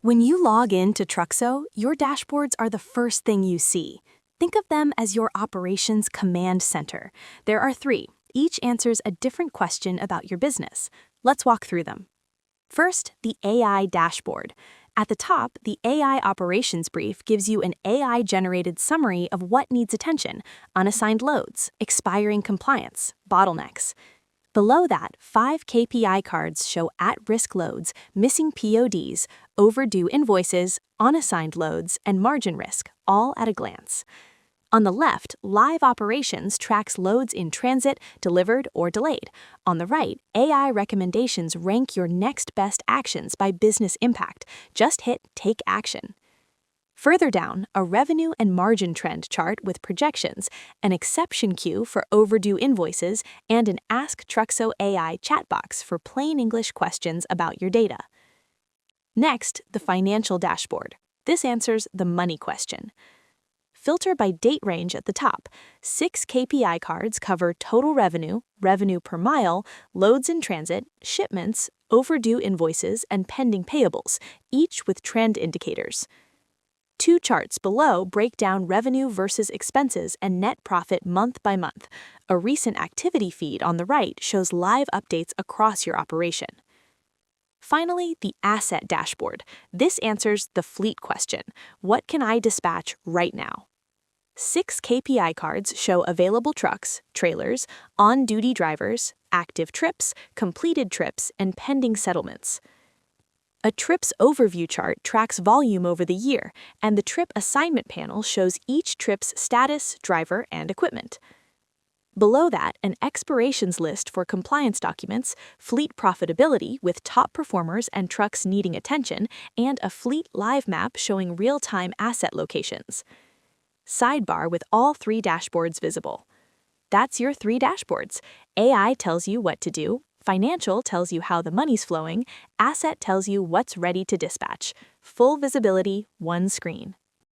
When you log in to Truxo, your dashboards are the first thing you see. Think of them as your operations command center. There are three. Each answers a different question about your business. Let's walk through them. First, the AI dashboard. At the top, the AI operations brief gives you an AI-generated summary of what needs attention: unassigned loads, expiring compliance, bottlenecks. Below that, 5 KPI cards show at-risk loads, missing PODs, overdue invoices, unassigned loads, and margin risk, all at a glance. On the left, live operations tracks loads in transit, delivered, or delayed. On the right, AI recommendations rank your next best actions by business impact. Just hit Take Action. Further down, a revenue and margin trend chart with projections, an exception queue for overdue invoices, and an Ask Truxo AI chat box for plain English questions about your data. Next, the financial dashboard. This answers the money question. Filter by date range at the top. 6 KPI cards cover total revenue, revenue per mile, loads in transit, shipments, overdue invoices, and pending payables, each with trend indicators. 2 charts below break down revenue versus expenses and net profit month by month. A recent activity feed on the right shows live updates across your operation. Finally, the asset dashboard. This answers the fleet question. What can I dispatch right now? 6 KPI cards show available trucks, trailers, on-duty drivers, active trips, completed trips, and pending settlements. A trips overview chart tracks volume over the year, and the trip assignment panel shows each trip's status, driver, and equipment. Below that, an expirations list for compliance documents, fleet profitability with top performers and trucks needing attention, and a fleet live map showing real-time asset locations. Sidebar with all 3 dashboards visible. That's your 3 dashboards. AI tells you what to do, financial tells you how the money's flowing, asset tells you what's ready to dispatch. Full visibility, one screen.